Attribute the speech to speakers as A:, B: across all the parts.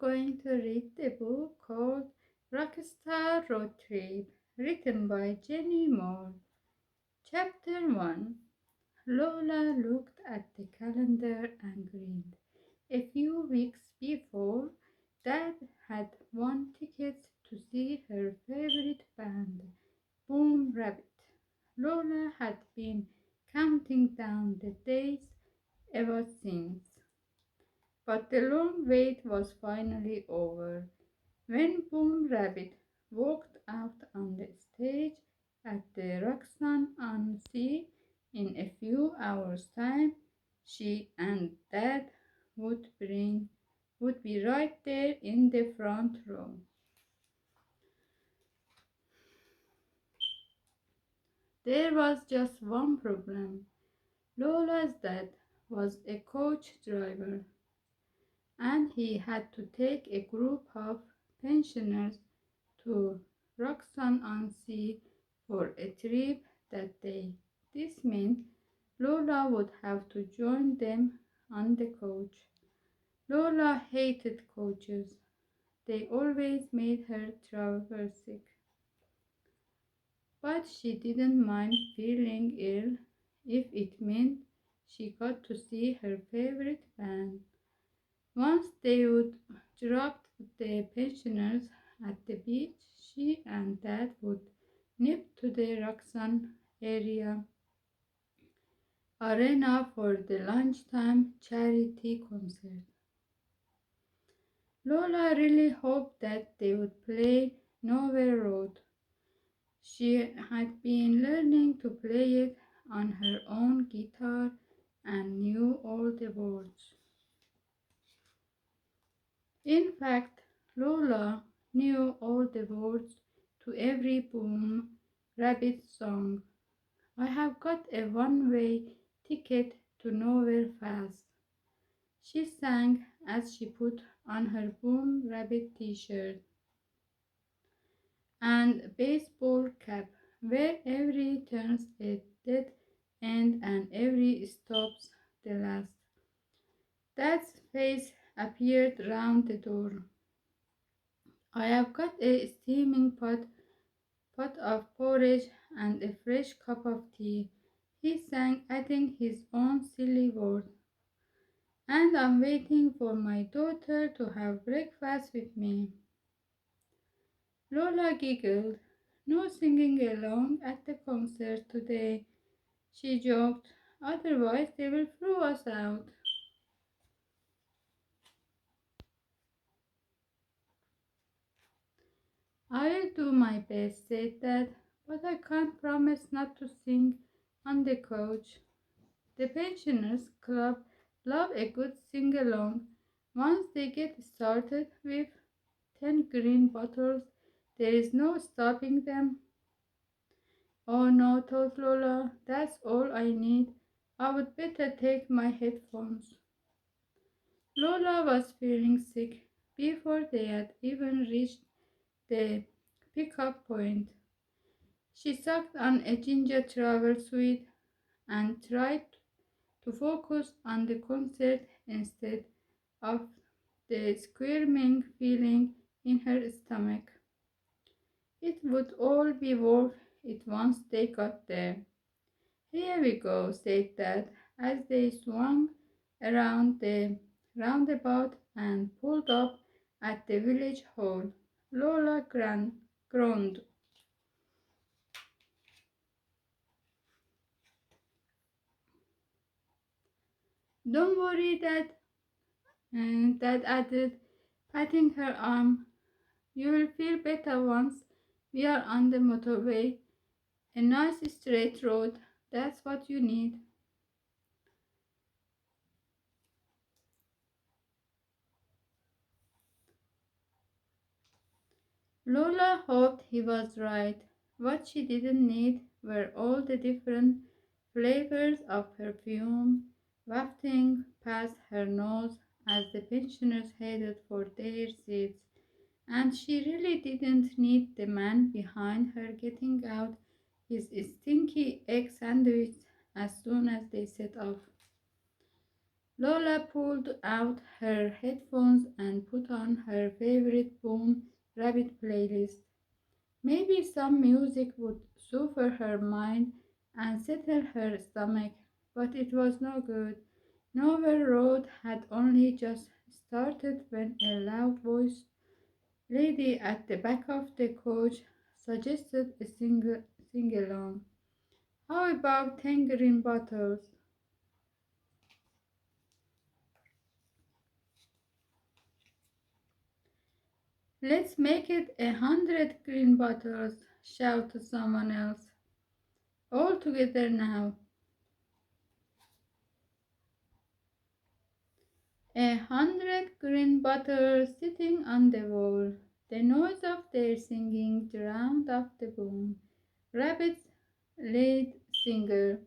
A: going to read the book called Rockstar Road Trip, written by Jenny Moore. Chapter 1. Lola looked at the calendar and grinned. A few weeks before, Dad had won tickets to see her favorite band, Boom Rabbit. Lola had been counting down the days ever since. But the long wait was finally over. When Boom Rabbit walked out on the stage at the Roxanne on Sea in a few hours' time, she and Dad would be right there in the front row. There was just one problem. Lola's dad was a coach driver, and he had to take a group of pensioners to Roxanne-on-Sea for a trip that day. This meant Lola would have to join them on the coach. Lola hated coaches. They always made her travel sick. But she didn't mind feeling ill if it meant she got to see her favorite band. Once they would drop the pensioners at the beach, she and Dad would nip to the Roxanne area arena for the lunchtime charity concert. Lola really hoped that they would play Nowhere Road. She had been learning to play it on her own guitar and knew all the words. In fact, Lola knew all the words to every Boom Rabbit song. I have got a one-way ticket to Nowhere Fast, she sang as she put on her Boom Rabbit t-shirt and baseball cap, where every turns a dead end and every stops the last. Dad's face appeared round the door. I have got a steaming pot of porridge and a fresh cup of tea, he sang, adding his own silly word. And I'm waiting for my daughter to have breakfast with me. Lola giggled. No singing along at the concert today, she joked. Otherwise they will throw us out. I'll do my best, said Dad, but I can't promise not to sing on the couch. The pensioners club love a good sing-along. Once they get started with 10 green bottles, there is no stopping them. Oh no, thought Lola, that's all I need. I would better take my headphones. Lola was feeling sick before they had even reached the pickup point. She sucked on a ginger travel sweet and tried to focus on the concert instead of the squirming feeling in her stomach. It would all be worth it once they got there. Here we go, said Dad as they swung around the roundabout and pulled up at the village hall. Lola groaned. Don't worry, Dad, and Dad added, patting her arm. You will feel better once we are on the motorway. A nice straight road, that's what you need. Lola hoped he was right. What she didn't need were all the different flavors of perfume wafting past her nose as the pensioners headed for their seats, and she really didn't need the man behind her getting out his stinky egg sandwich as soon as they set off. Lola pulled out her headphones and put on her favorite Boom Rabbit playlist. Maybe some music would soothe her mind and settle her stomach, but it was no good. Nowhere Road had only just started when a loud voiced lady at the back of the coach suggested a sing along. How about 10 green bottles? Let's make it 100 green bottles, shouted someone else. All together now. 100 green bottles sitting on the wall. The noise of their singing drowned out the boom. Rabbit's lead singer,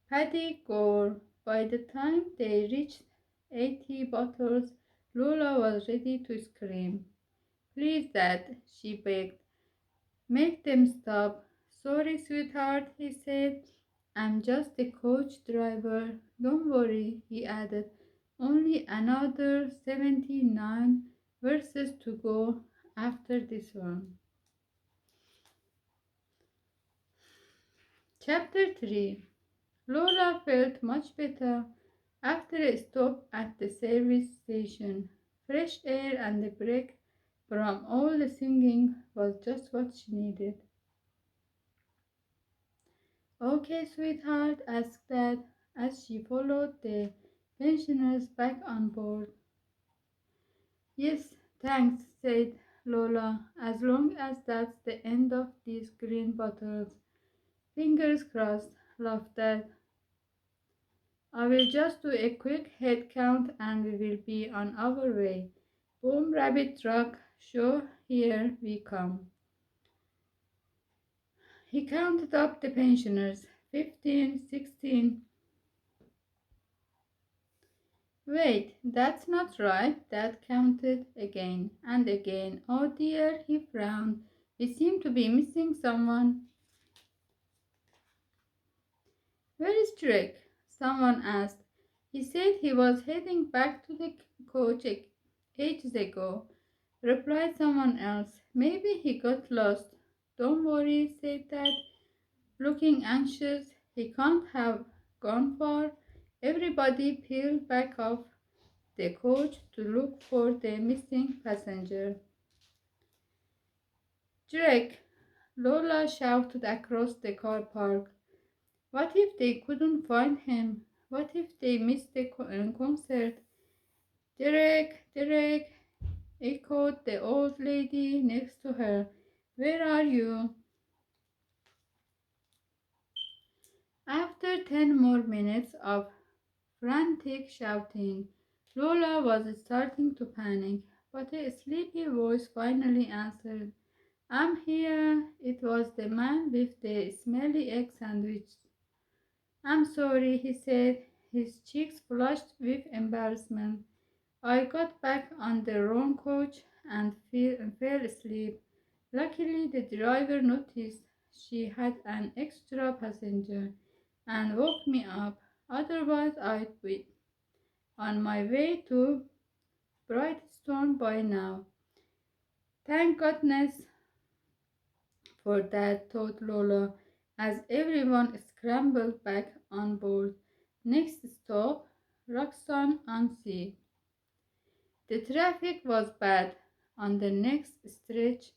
A: Paddy Gore. By the time they reached 80 bottles, Lola was ready to scream. Please, Dad, she begged. Make them stop. Sorry, sweetheart, he said. I'm just the coach driver. Don't worry, he added. Only another 79 verses to go after this one. Chapter 3. Lola felt much better after a stop at the service station. Fresh air and a break from all the singing was just what she needed. Okay, sweetheart, asked Dad as she followed the pensioners back on board. Yes, thanks, said Lola, as long as that's the end of these green bottles. Fingers crossed, laughed Dad. I will just do a quick head count and we will be on our way. Boom, rabbit truck, show, here we come. He counted up the pensioners. 15, 16. Wait, that's not right. Dad counted again and again. Oh dear, he frowned. We seem to be missing someone. Where is Drake? Someone asked. He said he was heading back to the coach ages ago, replied someone else. Maybe he got lost. Don't worry, said Dad, looking anxious. He can't have gone far. Everybody peeled back off the coach to look for the missing passenger. Drake! Lola shouted across the car park. What if they couldn't find him? What if they missed the concert? Derek, Derek, echoed the old lady next to her. Where are you? After 10 more minutes of frantic shouting, Lola was starting to panic, but a sleepy voice finally answered. I'm here. It was the man with the smelly egg sandwich. I'm sorry, he said, his cheeks flushed with embarrassment. I got back on the wrong coach and fell asleep. Luckily, the driver noticed she had an extra passenger and woke me up. Otherwise, I'd be on my way to Brightstone by now. Thank goodness for that, thought Lola, as everyone scrambled back on board. Next stop, Roxton-on-Sea. The traffic was bad on the next stretch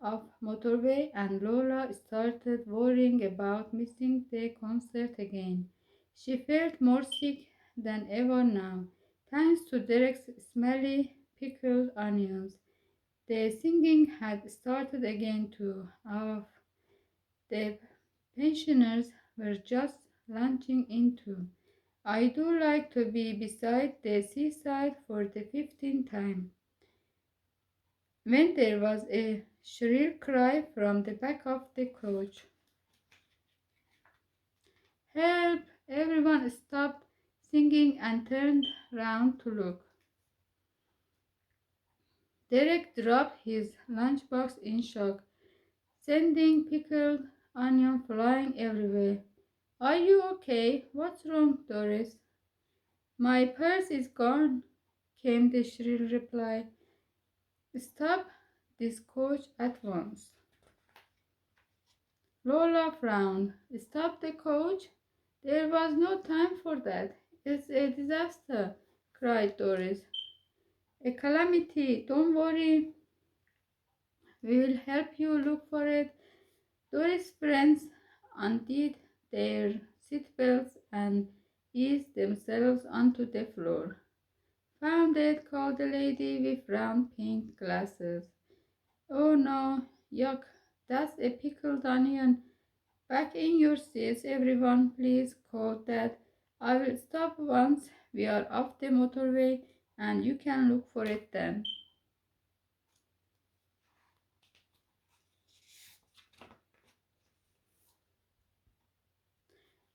A: of motorway, and Lola started worrying about missing the concert again. She felt more sick than ever now, thanks to Derek's smelly pickled onions. The singing had started again too. The pensioners were just launching into I do like to be beside the seaside for the 15th time, when there was a shrill cry from the back of the coach. Help! Everyone stopped singing and turned round to look. Derek dropped his lunchbox in shock, sending pickled onion flying everywhere. Are you okay? What's wrong, Doris? My purse is gone, came the shrill reply. Stop this coach at once. Lola frowned. Stop the coach? There was no time for that. It's a disaster, cried Doris. A calamity. Don't worry. We will help you look for it. Doris' friends undid their seatbelts and eased themselves onto the floor. Found it, called the lady with round pink glasses. Oh no, yuck, that's a pickled onion. Back in your seats, everyone, please, called Dad. I will stop once we are off the motorway and you can look for it then.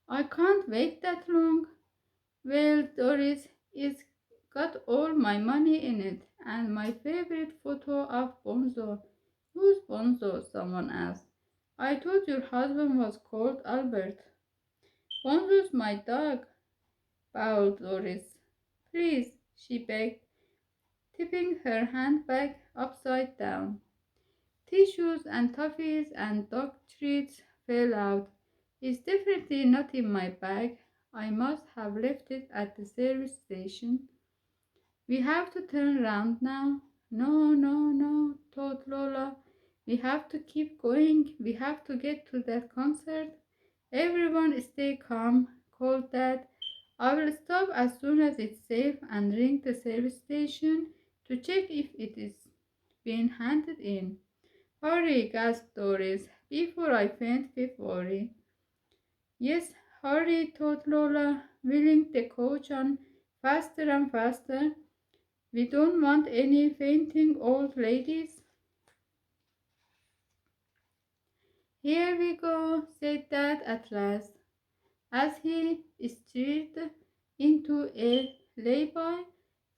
A: I can't wait that long. Well, Doris, it's got all my money in it and my favorite photo of Bonzo. Who's Bonzo? Someone asked. I thought your husband was called Albert. Bonzo's my dog, bowed Doris. Please, she begged, tipping her handbag upside down. Tissues and toffees and dog treats fell out. It's definitely not in my bag. I must have left it at the service station. We have to turn round now. No, no, no, thought Lola. We have to keep going. We have to get to that concert. Everyone stay calm, called Dad. I will stop as soon as it's safe and ring the service station to check if it is being handed in. Hurry, gasped Doris, before I faint with worry. Yes, hurry, thought Lola, wheeling the coach on faster and faster. We don't want any fainting old ladies. Here we go, said Dad at last, as he steered into a lay-by,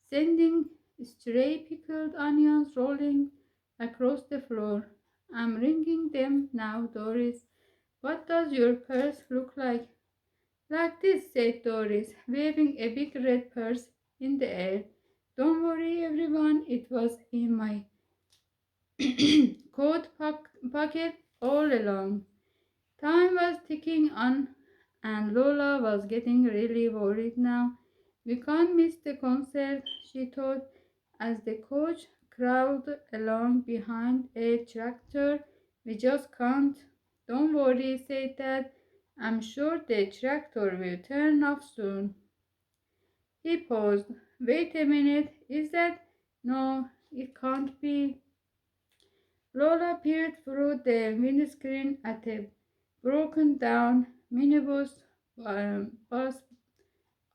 A: sending stray pickled onions rolling across the floor. I'm ringing them now, Doris. What does your purse look like? Like this, said Doris, waving a big red purse in the air. Don't worry, everyone, it was in my pocket all along. Time was ticking on, and Lola was getting really worried now. We can't miss the concert, she thought, as the coach crawled along behind a tractor. We just can't. Don't worry, said Dad. I'm sure the tractor will turn off soon. He paused. Wait a minute, is that? No, it can't be. Lola peered through the windscreen at a broken down minibus bus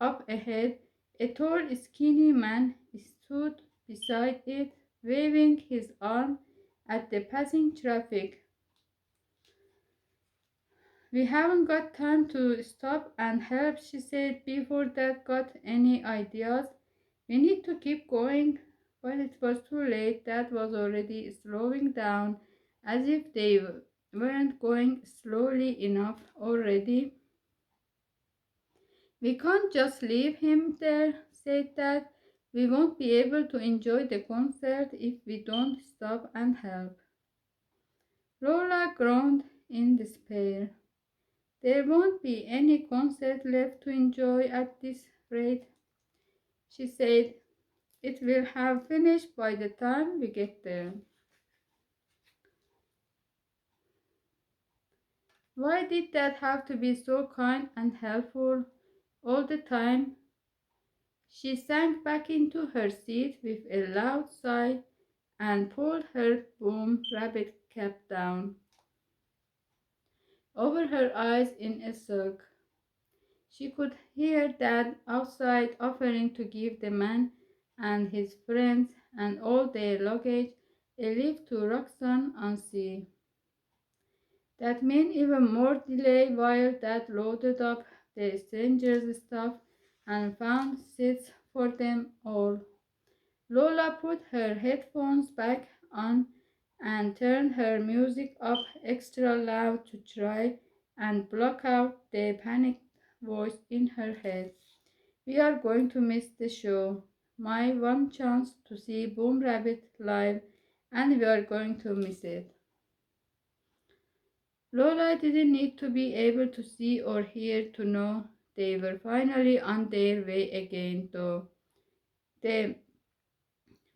A: up ahead. A tall, skinny man stood beside it, waving his arm at the passing traffic. We haven't got time to stop and help, she said before Dad got any ideas. We need to keep going. But it was too late. Dad was already slowing down as if they weren't going slowly enough already. We can't just leave him there, said Dad. We won't be able to enjoy the concert if we don't stop and help. Lola groaned in despair. There won't be any concert left to enjoy at this rate, she said. It will have finished by the time we get there. Why did Dad have to be so kind and helpful all the time? She sank back into her seat with a loud sigh and pulled her boom rabbit cap down over her eyes in a sulk. She could hear Dad outside offering to give the man and his friends and all their luggage a lift to Roxanne-on-Sea. That meant even more delay while Dad loaded up the strangers' stuff and found seats for them all. Lola put her headphones back on and turned her music up extra loud to try and block out the panicked voice in her head. We are going to miss the show. My one chance to see Boom Rabbit live, and we are going to miss it. Lola didn't need to be able to see or hear to know they were finally on their way again, though. The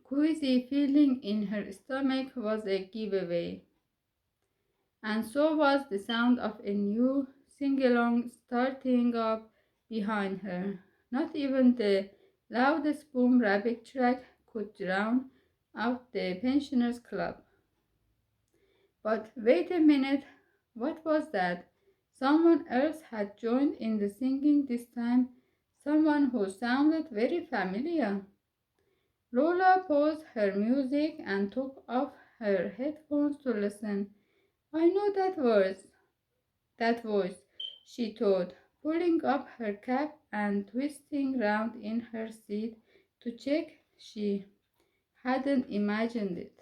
A: queasy feeling in her stomach was a giveaway, and so was the sound of a new sing-along starting up behind her. Not even the loudest Boom Rabbit track could drown out the Pensioners Club. But wait a minute, what was that? Someone else had joined in the singing this time, someone who sounded very familiar. Lola paused her music and took off her headphones to listen. I know that voice, she thought, pulling up her cap and twisting round in her seat to check she hadn't imagined it.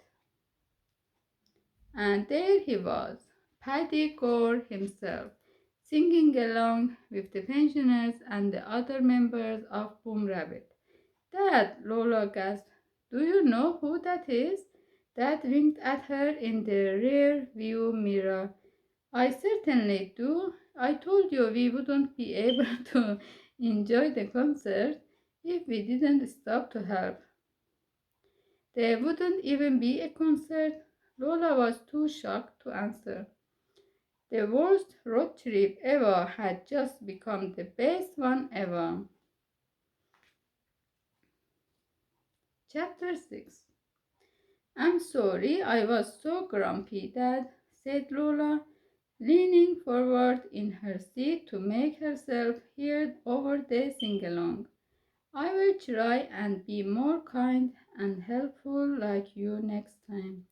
A: And there he was, Paddy Gore himself, singing along with the pensioners and the other members of Boom Rabbit. Dad, Lola gasped. Do you know who that is? Dad winked at her in the rear view mirror. I certainly do. I told you we wouldn't be able to enjoy the concert if we didn't stop to help. There wouldn't even be a concert. Lola was too shocked to answer. The worst road trip ever had just become the best one ever. Chapter 6. I'm sorry I was so grumpy, Dad, said Lola, leaning forward in her seat to make herself heard over the sing-along. I will try and be more kind and helpful like you next time.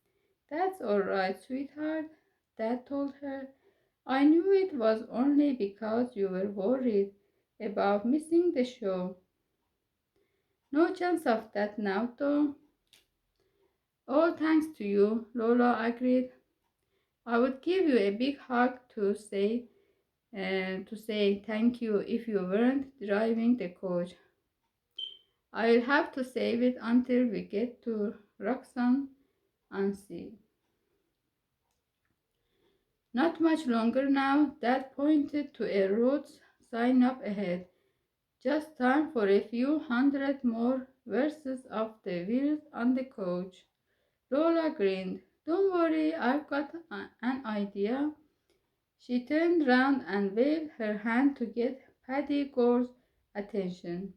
A: That's all right, sweetheart, Dad told her. I knew it was only because you were worried about missing the show. No chance of that now, though. All thanks to you, Lola agreed. I would give you a big hug to say thank you if you weren't driving the coach. I'll have to save it until we get to Roxanne and see. Not much longer now, Dad pointed to a road sign up ahead. Just time for a few hundred more verses of the wheels on the coach. Lola grinned. Don't worry, I've got an idea. She turned round and waved her hand to get Paddy Gore's attention.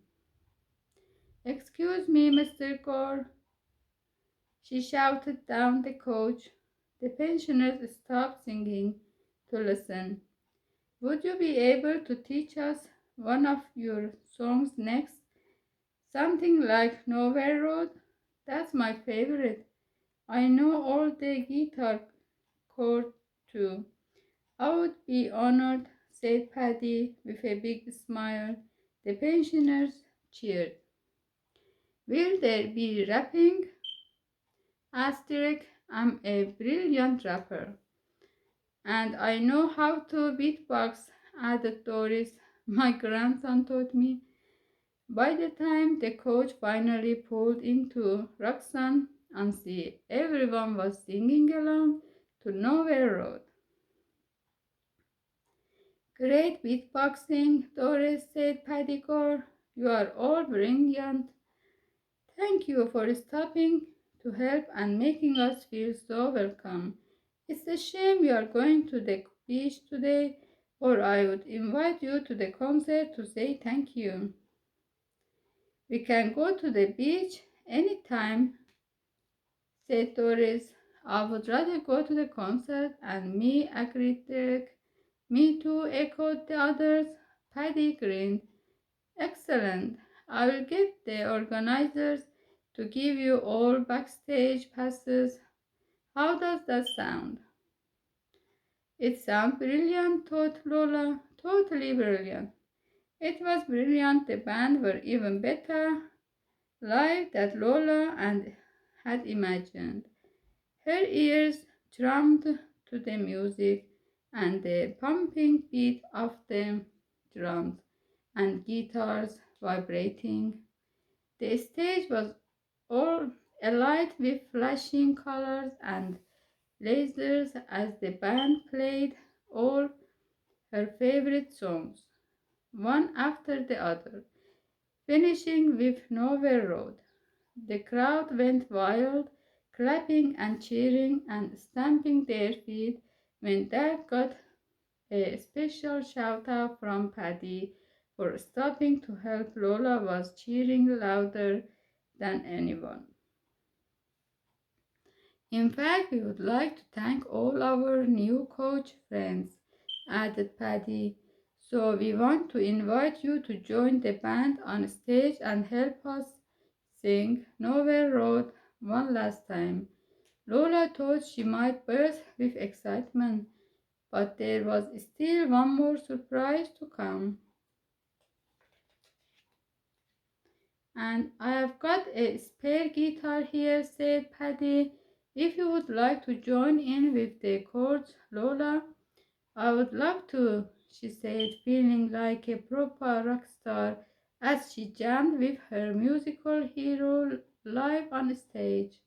A: Excuse me, Mr. Gore, she shouted down the coach. The pensioners stopped singing to listen. Would you be able to teach us one of your songs next? Something like Nowhere Road? That's my favorite. I know all the guitar chords too. I would be honored, said Paddy with a big smile. The pensioners cheered. Will there be rapping? Asked Derek. I'm a brilliant rapper. And I know how to beatbox, added Doris. My grandson taught me. By the time the coach finally pulled into Roxanne and see, everyone was singing along to Nowhere Road. Great beatboxing, Doris, said Paddy Gore. You are all brilliant. Thank you for stopping to help and making us feel so welcome. It's a shame we are going to the beach today, or I would invite you to the concert to say thank you. We can go to the beach anytime, said Doris. I would rather go to the concert, and me, agreed Derek. Me too, echoed the others. Paddy grinned. Excellent. I will get the organizers to give you all backstage passes. How does that sound? It sounds brilliant, thought Lola. Totally brilliant. It was brilliant. The band were even better live than Lola and had imagined. Her ears drummed to the music and the pumping beat of the drums and guitars vibrating. The stage was all alight with flashing colors and lasers as the band played all her favorite songs, one after the other, finishing with Nowhere Road. The crowd went wild, clapping and cheering and stamping their feet when Dad got a special shout out from Paddy for stopping to help. Lola was cheering louder than anyone. In fact, we would like to thank all our new coach friends, added Paddy. So we want to invite you to join the band on stage and help us sing Nowhere Road one last time. Lola thought she might burst with excitement, but there was still one more surprise to come. And I have got a spare guitar here, said Paddy. If you would like to join in with the chords, Lola, I would love to, she said, feeling like a proper rock star as she jammed with her musical hero live on stage.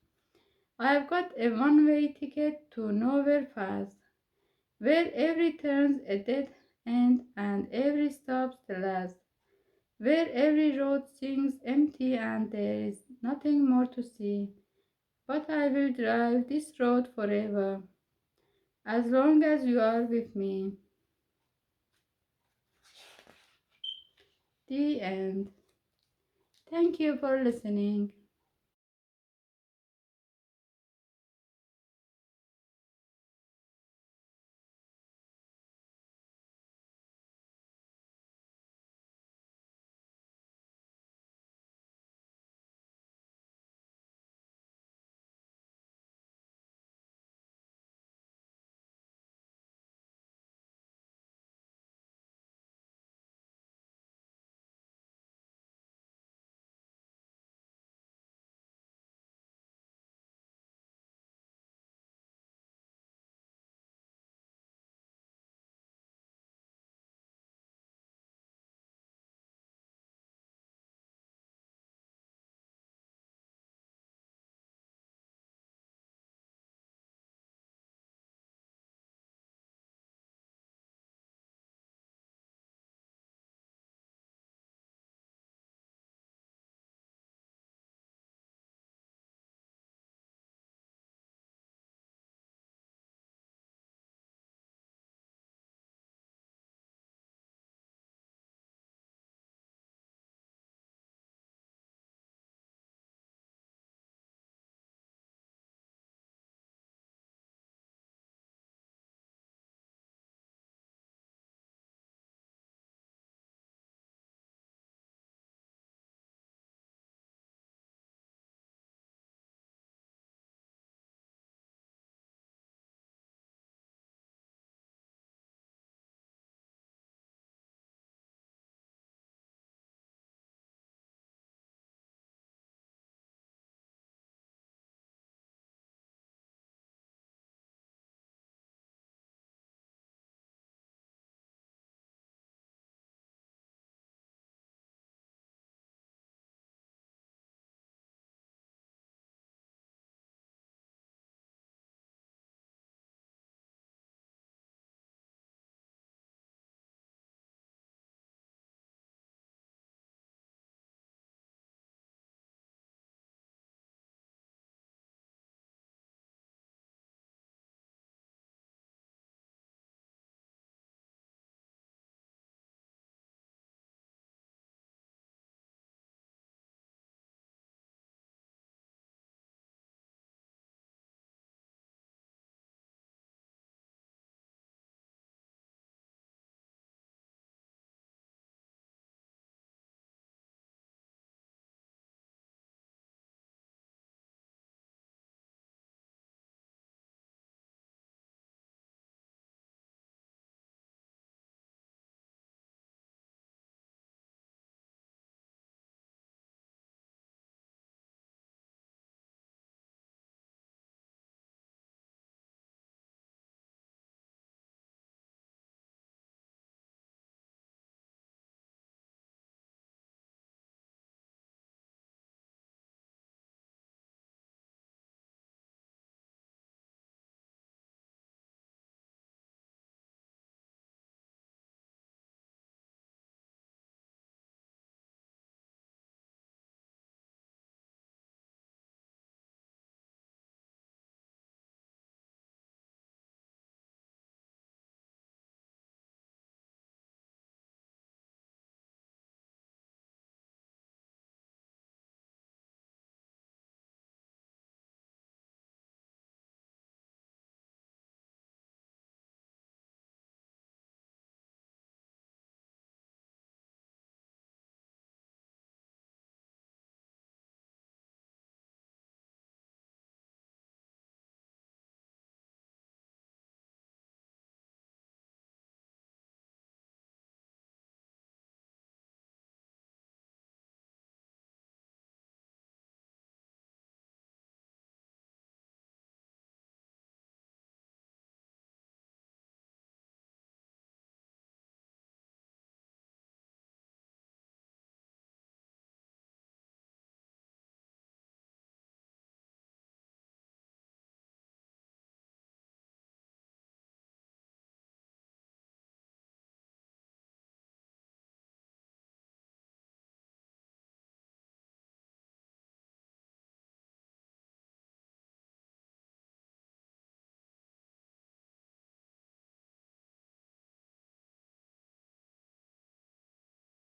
A: I have got a one-way ticket to Nowhere Fast, where every turn's a dead end and every stop's the last, where every road seems empty and there is nothing more to see. But I will drive this road forever, as long as you are with me. The end. Thank you for listening.